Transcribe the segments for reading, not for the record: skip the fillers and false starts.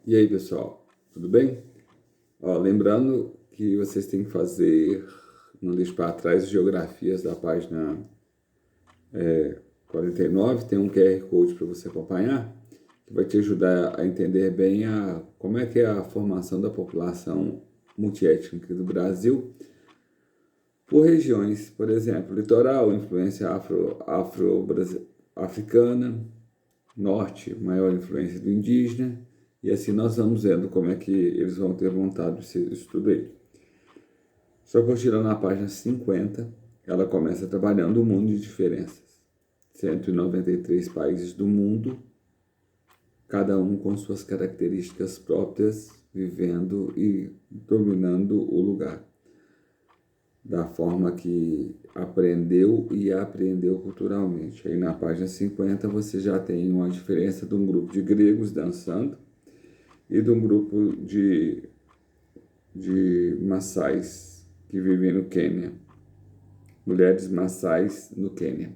E aí, pessoal, tudo bem? Lembrando que vocês têm que fazer, não deixe para trás, geografias da página 49, tem um QR Code para você acompanhar, que vai te ajudar a entender bem como é que é a formação da população multiétnica do Brasil por regiões, por exemplo, litoral, influência africana, norte, maior influência do indígena, e assim nós vamos vendo como é que eles vão ter montado esse estudo aí. Só continuando na página 50, ela começa trabalhando o mundo de diferenças. 193 países do mundo, cada um com suas características próprias, vivendo e dominando o lugar, da forma que aprendeu e apreendeu culturalmente. Aí na página 50 você já tem uma diferença de um grupo de gregos dançando e de um grupo de maçais que vivem no Quênia, mulheres maçais no Quênia.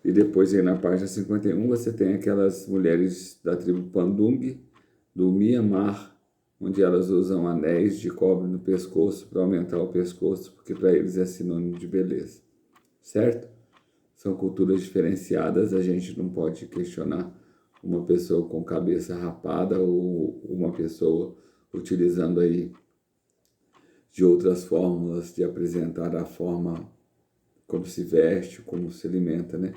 E depois aí na página 51 você tem aquelas mulheres da tribo Pandung, do Mianmar, onde elas usam anéis de cobre no pescoço para aumentar o pescoço, porque para eles é sinônimo de beleza, certo? São culturas diferenciadas, a gente não pode questionar uma pessoa com cabeça rapada ou uma pessoa utilizando aí de outras fórmulas de apresentar a forma como se veste, como se alimenta, né?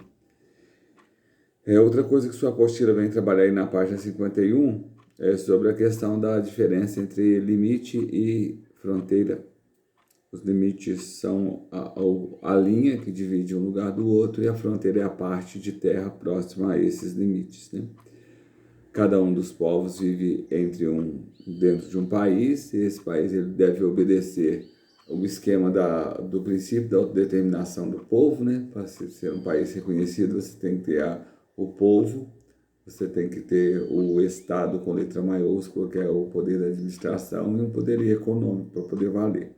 Outra coisa que sua apostila vem trabalhar aí na página 51 é sobre a questão da diferença entre limite e fronteira. Os limites são a linha que divide um lugar do outro e a fronteira é a parte de terra próxima a esses limites, né? Cada um dos povos vive dentro de um país e esse país ele deve obedecer o esquema do princípio da autodeterminação do povo, né? Para ser um país reconhecido, você tem que ter o povo, você tem que ter o Estado com letra maiúscula, que é o poder da administração, e um poder econômico para poder valer.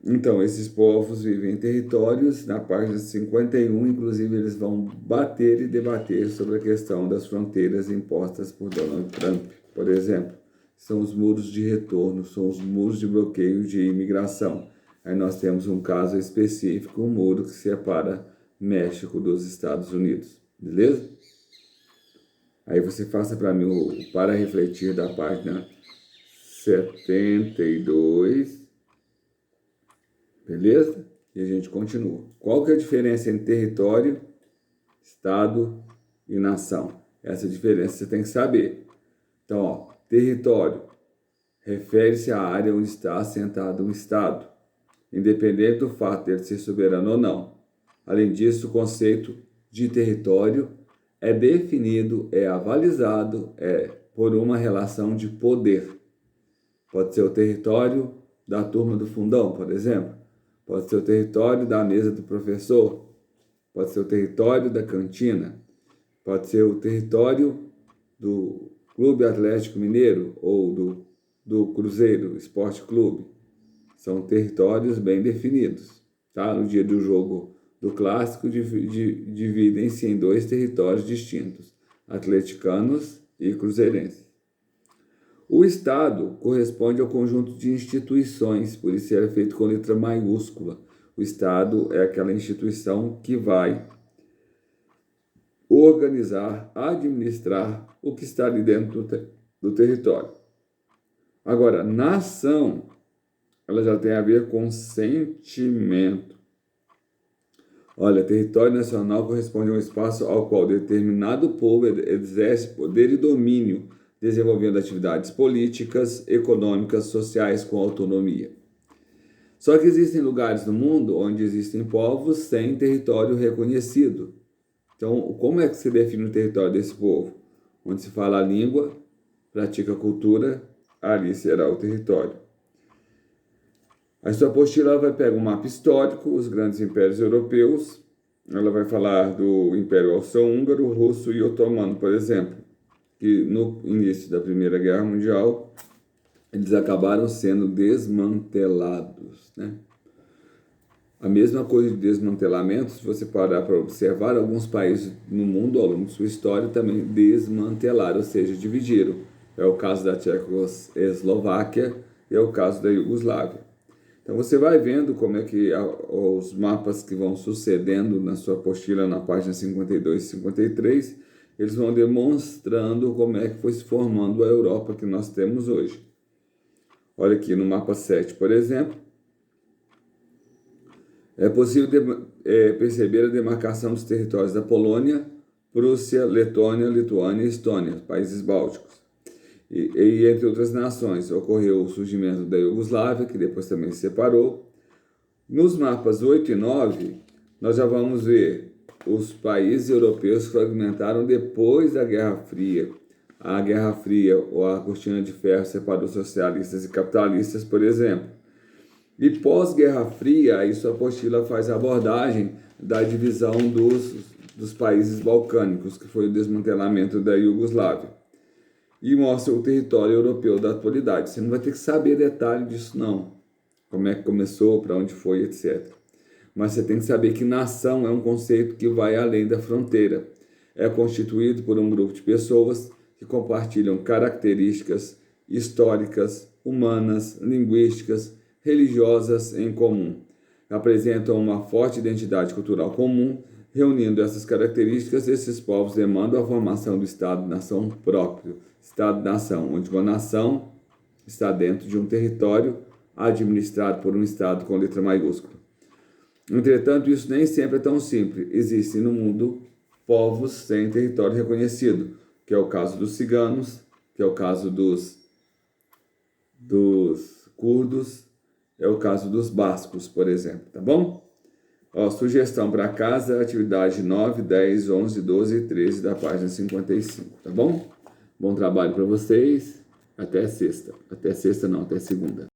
Então, esses povos vivem em territórios, na página 51, inclusive, eles vão bater e debater sobre a questão das fronteiras impostas por Donald Trump, por exemplo. São os muros de retorno, são os muros de bloqueio de imigração. Aí nós temos um caso específico, um muro que separa México dos Estados Unidos, beleza? Aí você faça para mim o para refletir da página 72, beleza? E a gente continua. Qual que é a diferença entre território, estado e nação? Essa diferença você tem que saber. Então, território refere-se à área onde está assentado um estado, independente do fato de ele ser soberano ou não. Além disso, o conceito de território é definido, é avalizado, por uma relação de poder. Pode ser o território da turma do fundão, por exemplo. Pode ser o território da mesa do professor. Pode ser o território da cantina. Pode ser o território do Clube Atlético Mineiro ou do Cruzeiro Esporte Clube. São territórios bem definidos. Tá? No dia do jogo do Clássico, dividem-se em dois territórios distintos, atleticanos e cruzeirenses. O Estado corresponde ao conjunto de instituições, por isso é feito com letra maiúscula. O Estado é aquela instituição que vai organizar, administrar o que está ali dentro do território. Agora, nação, ela já tem a ver com sentimento. Olha, território nacional corresponde a um espaço ao qual determinado povo exerce poder e domínio, desenvolvendo atividades políticas, econômicas, sociais com autonomia. Só que existem lugares no mundo onde existem povos sem território reconhecido. Então, como é que se define o território desse povo? Onde se fala a língua, pratica a cultura, ali será o território. A sua apostila vai pegar um mapa histórico, os grandes impérios europeus, ela vai falar do Império Austro-Húngaro, Russo e Otomano, por exemplo, que no início da Primeira Guerra Mundial, eles acabaram sendo desmantelados, né? A mesma coisa de desmantelamento, se você parar para observar, alguns países no mundo, ao longo de sua história, também desmantelaram, ou seja, dividiram. É o caso da Tchecoslováquia e é o caso da Iugoslávia. Então você vai vendo como é que os mapas que vão sucedendo na sua apostila, na página 52 e 53, eles vão demonstrando como é que foi se formando a Europa que nós temos hoje. Olha aqui no mapa 7, por exemplo, é possível perceber a demarcação dos territórios da Polônia, Prússia, Letônia, Lituânia e Estônia, países bálticos. E entre outras nações, ocorreu o surgimento da Iugoslávia, que depois também se separou. Nos mapas 8 e 9, nós já vamos ver os países europeus que fragmentaram depois da Guerra Fria. A Guerra Fria, ou a cortina de ferro, separou socialistas e capitalistas, por exemplo. E pós-Guerra Fria, aí sua apostila faz a abordagem da divisão dos países balcânicos, que foi o desmantelamento da Iugoslávia. E mostra o território europeu da atualidade. Você não vai ter que saber detalhe disso, não. Como é que começou, para onde foi, etc. Mas você tem que saber que nação é um conceito que vai além da fronteira. É constituído por um grupo de pessoas que compartilham características históricas, humanas, linguísticas, religiosas em comum. Apresentam uma forte identidade cultural comum. Reunindo essas características, esses povos demandam a formação do Estado-nação próprio. Estado-nação, onde uma nação está dentro de um território administrado por um Estado com letra maiúscula. Entretanto, isso nem sempre é tão simples. Existem no mundo povos sem território reconhecido, que é o caso dos ciganos, que é o caso dos curdos, é o caso dos bascos, por exemplo, tá bom? Ó, sugestão para casa, atividade 9, 10, 11, 12 e 13 da página 55, tá bom? Bom trabalho para vocês. Até sexta. Até sexta não, até segunda.